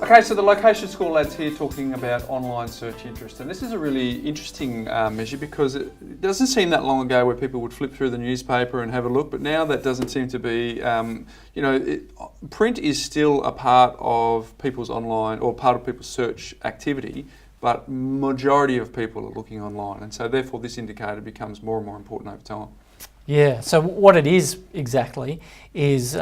Okay, so the location score lads here talking about online search interest, and this is a really interesting measure because it doesn't seem that long ago where people would flip through the newspaper and have a look, but now that doesn't seem to be, print is still a part of people's online or part of people's search activity, but majority of people are looking online, and so therefore this indicator becomes more and more important over time. Yeah, so what it is exactly is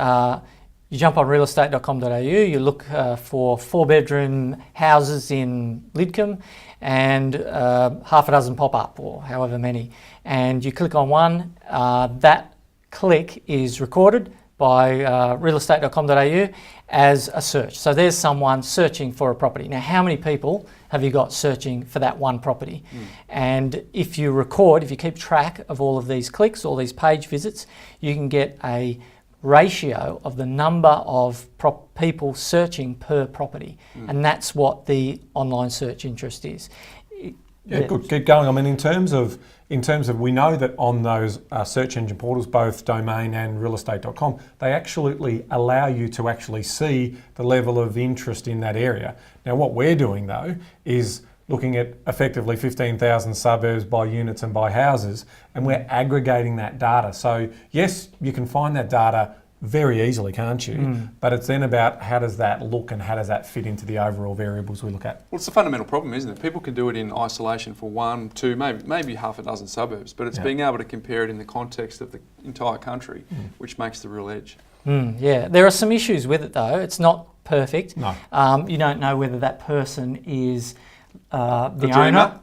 you jump on realestate.com.au, you look for 4-bedroom houses in Lidcombe, and half a dozen pop up, or however many. And you click on one, that click is recorded by realestate.com.au as a search. So there's someone searching for a property. Now, how many people have you got searching for that one property? And if you keep track of all of these clicks, all these page visits, you can get a ratio of the number of people searching per property, and that's what the online search interest is. Yeah, good. Keep going. I mean, in terms of we know that on those search engine portals, both Domain and realestate.com, they absolutely allow you to actually see the level of interest in that area. Now, what we're doing though is looking at effectively 15,000 suburbs by units and by houses, and we're aggregating that data. So yes, you can find that data very easily, can't you? But it's then about how does that look and how does that fit into the overall variables we look at. Well, it's a fundamental problem, isn't it? People can do it in isolation for 1, 2, maybe half a dozen suburbs, but it's being able to compare it in the context of the entire country, which makes the real edge. Yeah, there are some issues with it though. It's not perfect. No. You don't know whether that person is the owner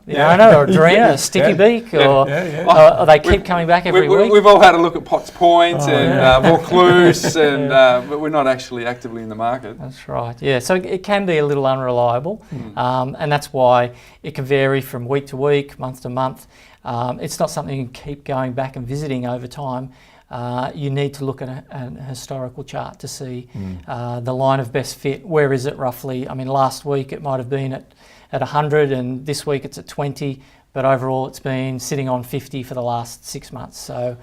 or a dreamer, a sticky beak, or they keep coming back every week. We've all had a look at Potts Point and Vaucluse, but we're not actually actively in the market. That's right, yeah. So it can be a little unreliable, and that's why it can vary from week to week, month to month. It's not something you can keep going back and visiting over time. You need to look at a historical chart to see the line of best fit. Where is it roughly? I mean, last week it might have been at 100, and this week it's at 20, but overall it's been sitting on 50 for the last 6 months. So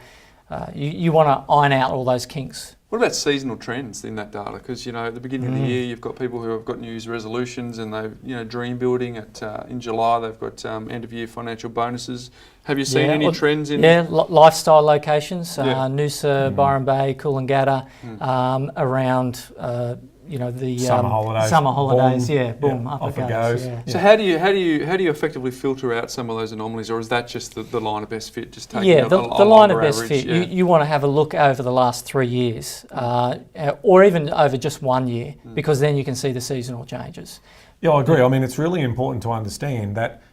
you want to iron out all those kinks. What about seasonal trends in that data? Because at the beginning of the year, you've got people who have got New Year's resolutions, and they've dream building. In July, they've got end of year financial bonuses. Have you seen any trends in? Yeah, lifestyle locations, Noosa, Byron Bay, Coolangatta, around the summer holidays. Boom, up it goes. Yeah. So how do you effectively filter out some of those anomalies, or is that just the line of best fit? Just taking the line of best fit. You want to have a look over the last 3 years, or even over just 1 year, because then you can see the seasonal changes. Yeah, I agree. I mean, it's really important to understand that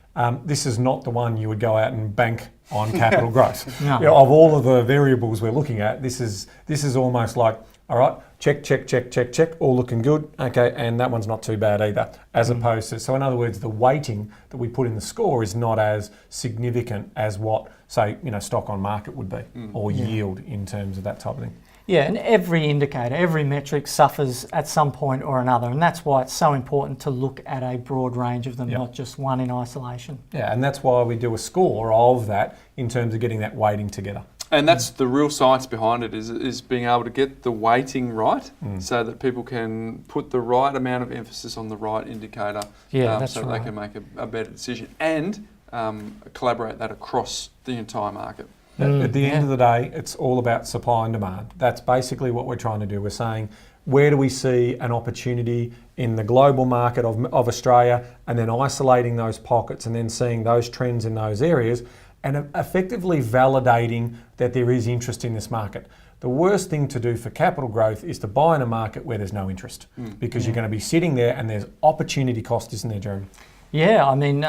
this is not the one you would go out and bank on capital growth. No. Of all of the variables we're looking at, this is almost like, all right, check, all looking good, okay, and that one's not too bad either, as opposed to, so in other words, the weighting that we put in the score is not as significant as what, say, stock on market would be, or yield in terms of that type of thing. Yeah, and every indicator, every metric suffers at some point or another, and that's why it's so important to look at a broad range of them, not just one in isolation. Yeah, and that's why we do a score of that in terms of getting that weighting together. And that's the real science behind it, is being able to get the weighting right, so that people can put the right amount of emphasis on the right indicator, so they can make a better decision and collaborate that across the entire market. At the end of the day, it's all about supply and demand. That's basically what we're trying to do. We're saying, where do we see an opportunity in the global market of Australia, and then isolating those pockets and then seeing those trends in those areas, and effectively validating that there is interest in this market. The worst thing to do for capital growth is to buy in a market where there's no interest, because you're going to be sitting there and there's opportunity cost, isn't there, Jeremy? Yeah, I mean,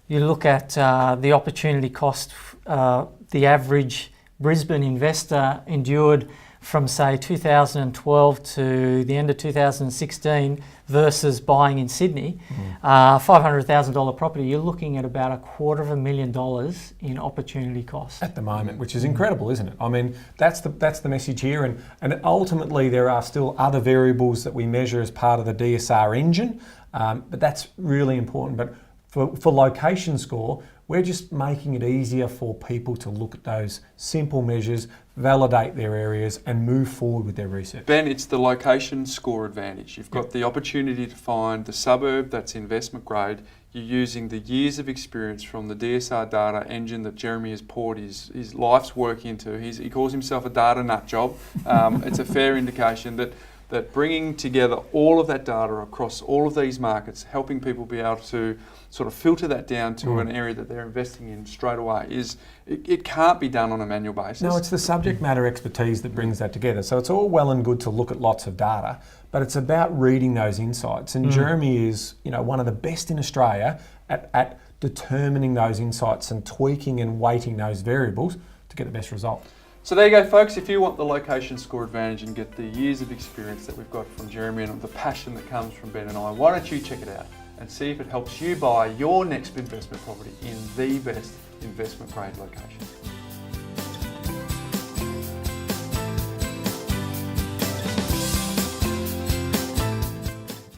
you look at the opportunity cost, the average Brisbane investor endured from, say, 2012 to the end of 2016 versus buying in Sydney, $500,000 property, you're looking at about $250,000 in opportunity cost. At the moment, which is incredible, isn't it? I mean, that's the message here, and ultimately there are still other variables that we measure as part of the DSR engine, but that's really important. But for location score, we're just making it easier for people to look at those simple measures validate their areas and move forward with their research. Ben, it's the location score advantage. You've got the opportunity to find the suburb that's investment grade. You're using the years of experience from the DSR data engine that Jeremy has poured his life's work into. He calls himself a data nut job. It's a fair indication that bringing together all of that data across all of these markets, helping people be able to sort of filter that down to an area that they're investing in straight away, it can't be done on a manual basis. No, it's the subject matter expertise that brings that together. So it's all well and good to look at lots of data, but it's about reading those insights. And Jeremy is, one of the best in Australia at determining those insights and tweaking and weighting those variables to get the best result. So there you go, folks. If you want the location score advantage and get the years of experience that we've got from Jeremy and the passion that comes from Ben and I, why don't you check it out and see if it helps you buy your next investment property in the best investment grade location.